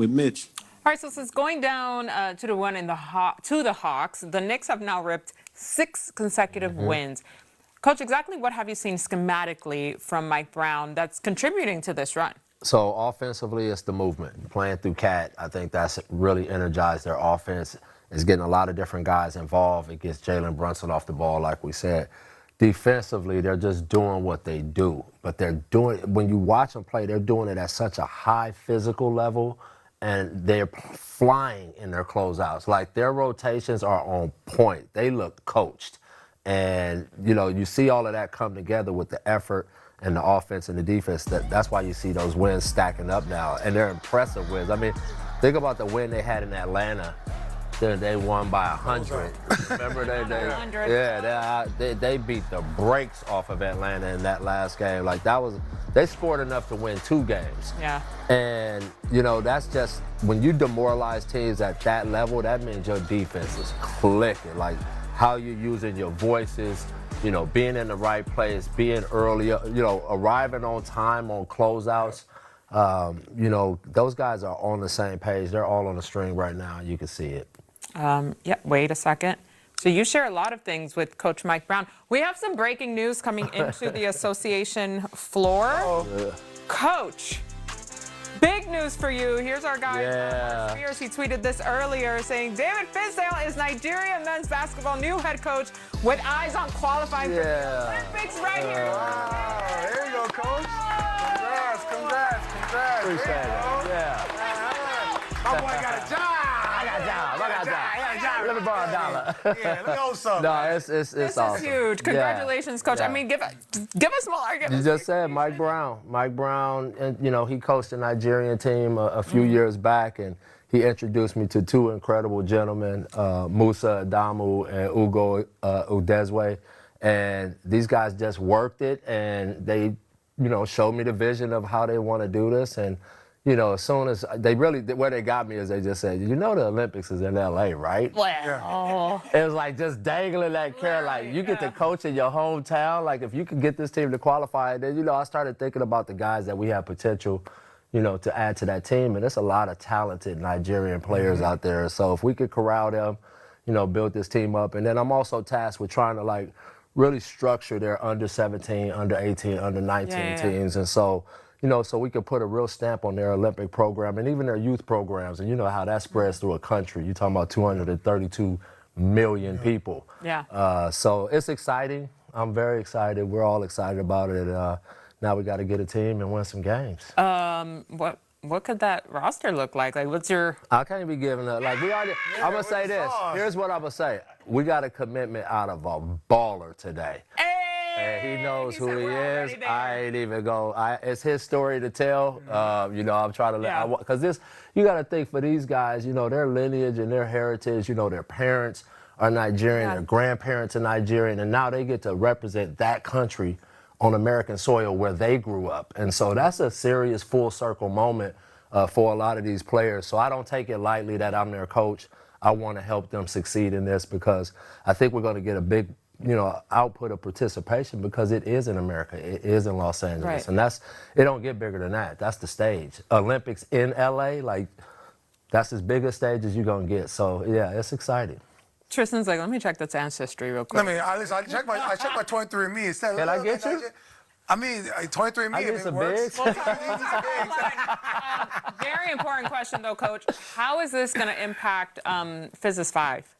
with Mitch. All right, so since going down 2-1 to the Hawks, the Knicks have now ripped 6 consecutive wins. Coach, exactly what have you seen schematically from Mike Brown that's contributing to this run? So offensively, it's the movement. Playing through Cat, I think that's really energized their offense. It's getting a lot of different guys involved. It gets Jalen Brunson off the ball, like we said. Defensively, they're just doing what they do. But they're doing, when you watch them play, they're doing it at such a high physical level, and they're flying in their closeouts. Like, their rotations are on point. They look coached. And, you know, you see all of that come together with the effort and the offense and the defense. That's why you see those wins stacking up now. And they're impressive wins. I mean, think about the win they had in Atlanta. They won by 100. Remember they beat the brakes off of Atlanta in that last game. Like, they scored enough to win 2 games. Yeah. And, you know, that's just, when you demoralize teams at that level, that means your defense is clicking. Like, how you're using your voices, you know, being in the right place, being earlier, you know, arriving on time on closeouts. You know, those guys are on the same page. They're all on the string right now. You can see it. Yeah, wait a second. So you share a lot of things with Coach Mike Brown. We have some breaking news coming into the association floor. Coach, big news for you. Here's our guy, Spears. He tweeted this earlier saying, David Fizdale is Nigeria men's basketball new head coach with eyes on qualifying for the Olympics right here. Wow, there you go, Coach. Congrats. Appreciate it. Yeah. My boy got a job. I got a job. Let me borrow $1. Yeah, let me hold something. No, it's This awesome. is huge. Congratulations, Coach. Yeah. I mean, give us more. You just said Mike Brown. Mike Brown, and, you know, he coached the Nigerian team a few years back, and he introduced me to 2 incredible gentlemen, Musa Adamu and Ugo Udezwe. And these guys just worked it, and they, you know, showed me the vision of how they want to do this. And, you know, as soon as where they got me is they just said, you know, the Olympics is in LA, right? Well, It was like just dangling that carrot, like you get to coach in your hometown. Like, if you could get this team to qualify, then, you know, I started thinking about the guys that we have potential, you know, to add to that team. And there's a lot of talented Nigerian players out there. So if we could corral them, you know, build this team up. And then I'm also tasked with trying to, like, really structure their under 17, under 18, under 19 teams. And so, you know, so we could put a real stamp on their Olympic program and even their youth programs. And you know how that spreads through a country. You're talking about 232 million people. Yeah. So it's exciting. I'm very excited. We're all excited about it. Now we got to get a team and win some games. What could that roster look like? Like, what's your... I can't be giving up. Like, we already... I'm going to say this. Here's what I'm going to say. We got a commitment out of a baller today. And he knows who he is. I ain't even go. It's his story to tell. You know, I'm trying to because you got to think, for these guys, you know, their lineage and their heritage, you know, their parents are Nigerian, their grandparents are Nigerian, and now they get to represent that country on American soil where they grew up. And so that's a serious full circle moment for a lot of these players. So I don't take it lightly that I'm their coach. I want to help them succeed in this because I think we're going to get a big, you know, output of participation because it is in America. It is in Los Angeles. And it don't get bigger than that. That's the stage. Olympics in LA, like, that's as big a stage as you're going to get. So, yeah, it's exciting. Tristan's like, let me check this ancestry real quick. Listen, I checked my 23andMe. Can I get you? I mean, 23andMe. I get some bigs. Very important question, though, Coach. How is this going to impact Fizz's 5?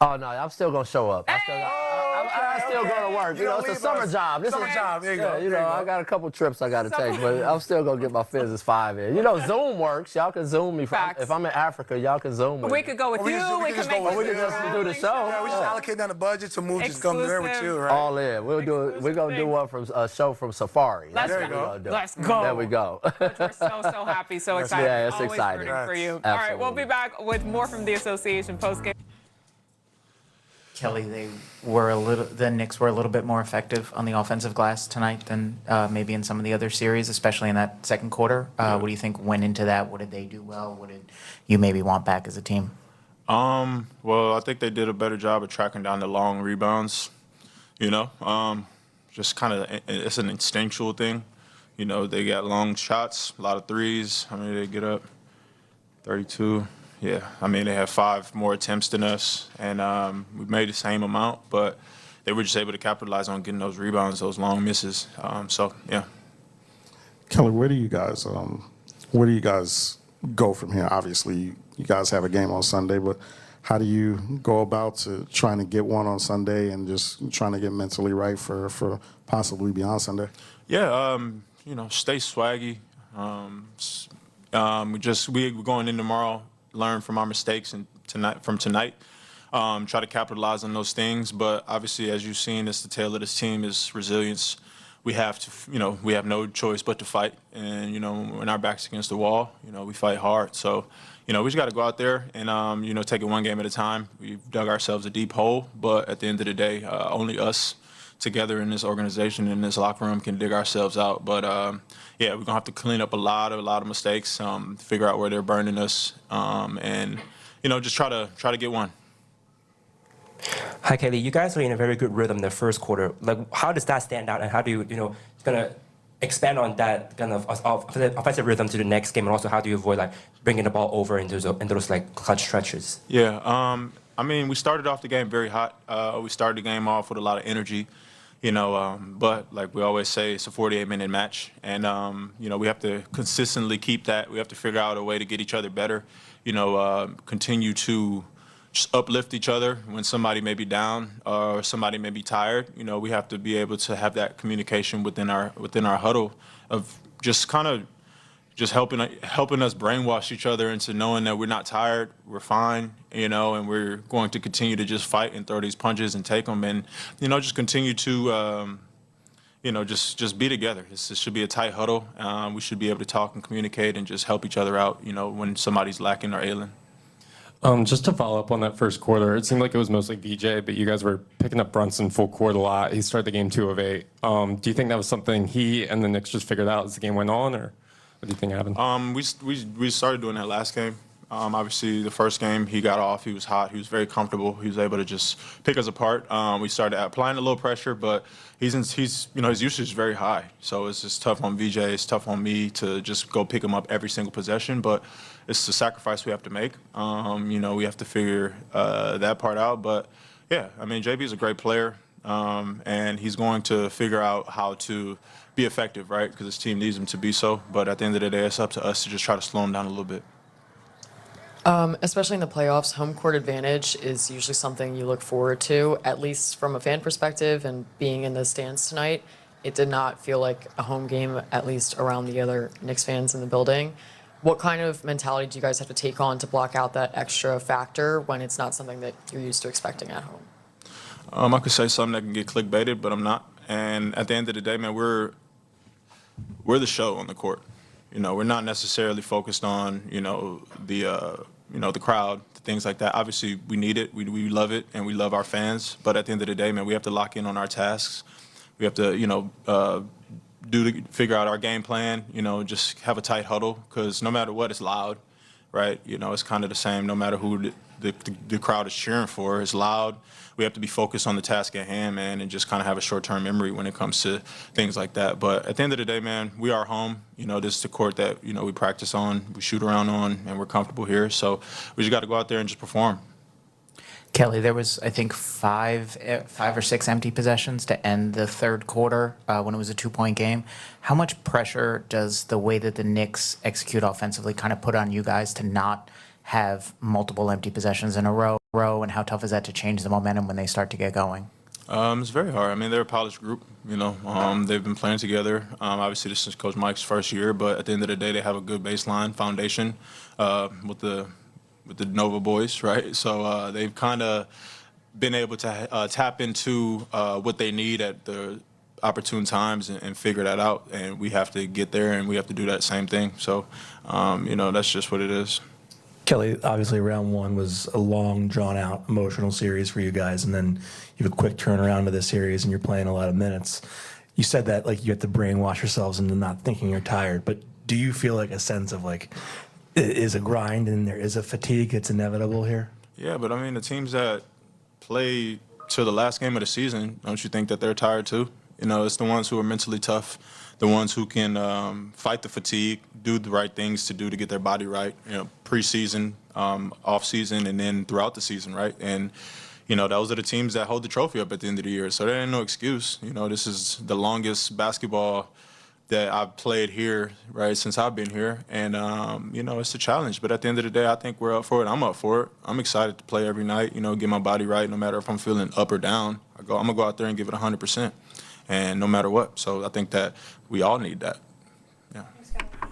Oh, no, I'm still going to show up. I'm still going to work. You know, it's a summer job. Summer job, there you go. You know, I got a couple trips I got to take, but I'm still going to get my Fizz's 5 in. You know, Zoom works. Y'all can Zoom me. If I'm in Africa, y'all can Zoom me. We could go with you. We could just do the show. Yeah, we just allocate down the budget to move just come there with you, right? All in. We're going to do one from a show from Safari. Let's go. Let's go. There we go. We're so happy, so excited. Yeah, it's always exciting. Rooting for you. Absolutely. All right, we'll be back with more from the association postgame. Kelly, the Knicks were a little bit more effective on the offensive glass tonight than maybe in some of the other series, especially in that second quarter. What do you think went into that? What did they do well? What did you maybe want back as a team? Well, I think they did a better job of tracking down the long rebounds. You know, just kind of it's an instinctual thing. You know, they got long shots, a lot of threes. How many did they get up? 32. Yeah, I mean, they have 5 more attempts than us, and we made the same amount, but they were just able to capitalize on getting those rebounds, those long misses. So, yeah. Kelly, where do you guys go from here? Obviously, you guys have a game on Sunday, but how do you go about to trying to get one on Sunday and just trying to get mentally right for possibly beyond Sunday? Yeah, stay swaggy. We're going in tomorrow, learn from our mistakes and tonight. Try to capitalize on those things, but obviously, as you've seen, it's the tale of this team is resilience. We have to, we have no choice but to fight, and when our back's against the wall, we fight hard. So, we just got to go out there and take it one game at a time. We've dug ourselves a deep hole, but at the end of the day, only us together in this organization, in this locker room, can dig ourselves out. But yeah, we're gonna have to clean up a lot of mistakes, figure out where they're burning us, and just try to get one. Hi, Kelly. You guys are in a very good rhythm in the first quarter. Like, how does that stand out, and how do you, gonna expand on that kind of offensive rhythm to the next game, and also how do you avoid bringing the ball over into those clutch stretches? Yeah, I mean, we started off the game very hot. We started the game off with a lot of energy, but like we always say, it's a 48-minute match, and we have to consistently keep that. We have to figure out a way to get each other better. Continue to just uplift each other when somebody may be down or somebody may be tired. We have to be able to have that communication within our huddle of just kind of just helping us brainwash each other into knowing that we're not tired, we're fine, and we're going to continue to just fight and throw these punches and take them, and just continue to just be together. This should be a tight huddle. We should be able to talk and communicate and just help each other out, when somebody's lacking or ailing. Just to follow up on that first quarter, it seemed like it was mostly VJ, but you guys were picking up Brunson full court a lot. He started the game 2 of 8. Do you think that was something he and the Knicks just figured out as the game went on, or what do you think happened? We started doing that last game. Obviously, the first game, he got off. He was hot. He was very comfortable. He was able to just pick us apart. We started applying a little pressure, but his usage is very high. So it's just tough on VJ. It's tough on me to just go pick him up every single possession. But it's the sacrifice we have to make. We have to figure that part out. But yeah, I mean, JB is a great player, and he's going to figure out how to be effective, right? Because his team needs him to be so. But at the end of the day, it's up to us to just try to slow him down a little bit. Especially in the playoffs, home court advantage is usually something you look forward to, at least from a fan perspective, and being in the stands tonight. It did not feel like a home game, at least around the other Knicks fans in the building. What kind of mentality do you guys have to take on to block out that extra factor when it's not something that you're used to expecting at home? I could say something that can get clickbaited, but I'm not. And at the end of the day, man, we're the show on the court. We're not necessarily focused on, the crowd, things like that. Obviously, we need it. We love it, and we love our fans. But at the end of the day, man, we have to lock in on our tasks. We have to, figure out our game plan. Just have a tight huddle, because no matter what, it's loud, right? It's kind of the same. No matter who the crowd is cheering for, it's loud. We have to be focused on the task at hand, man, and just kind of have a short-term memory when it comes to things like that. But at the end of the day, man, we are home. This is the court that, we practice on, we shoot around on, and we're comfortable here. So we just got to go out there and just perform. Kelly, there was, I think, five or six empty possessions to end the third quarter when it was a 2-point game. How much pressure does the way that the Knicks execute offensively kind of put on you guys to not have multiple empty possessions in a row, and how tough is that to change the momentum when they start to get going? It's very hard. I mean, they're a polished group, they've been playing together. Obviously, this is Coach Mike's first year, but at the end of the day, they have a good baseline foundation with the Nova boys, right? So they've kind of been able to tap into what they need at the opportune times and figure that out. And we have to get there, and we have to do that same thing. So, that's just what it is. Kelly, obviously round 1 was a long, drawn-out, emotional series for you guys, and then you have a quick turnaround to this series, and you're playing a lot of minutes. You said that you have to brainwash yourselves into not thinking you're tired, but do you feel a sense of it is a grind and there is a fatigue that's inevitable here? Yeah, but I mean, the teams that play to the last game of the season, don't you think that they're tired too? It's the ones who are mentally tough, the ones who can fight the fatigue, do the right things to do to get their body right, preseason, off season, and then throughout the season, right? And those are the teams that hold the trophy up at the end of the year. So there ain't no excuse. This is the longest basketball that I've played here, right, since I've been here. And, it's a challenge. But at the end of the day, I think we're up for it. I'm up for it. I'm excited to play every night, get my body right, no matter if I'm feeling up or down. I'm going to go out there and give it 100%, and no matter what. So I think that we all need that.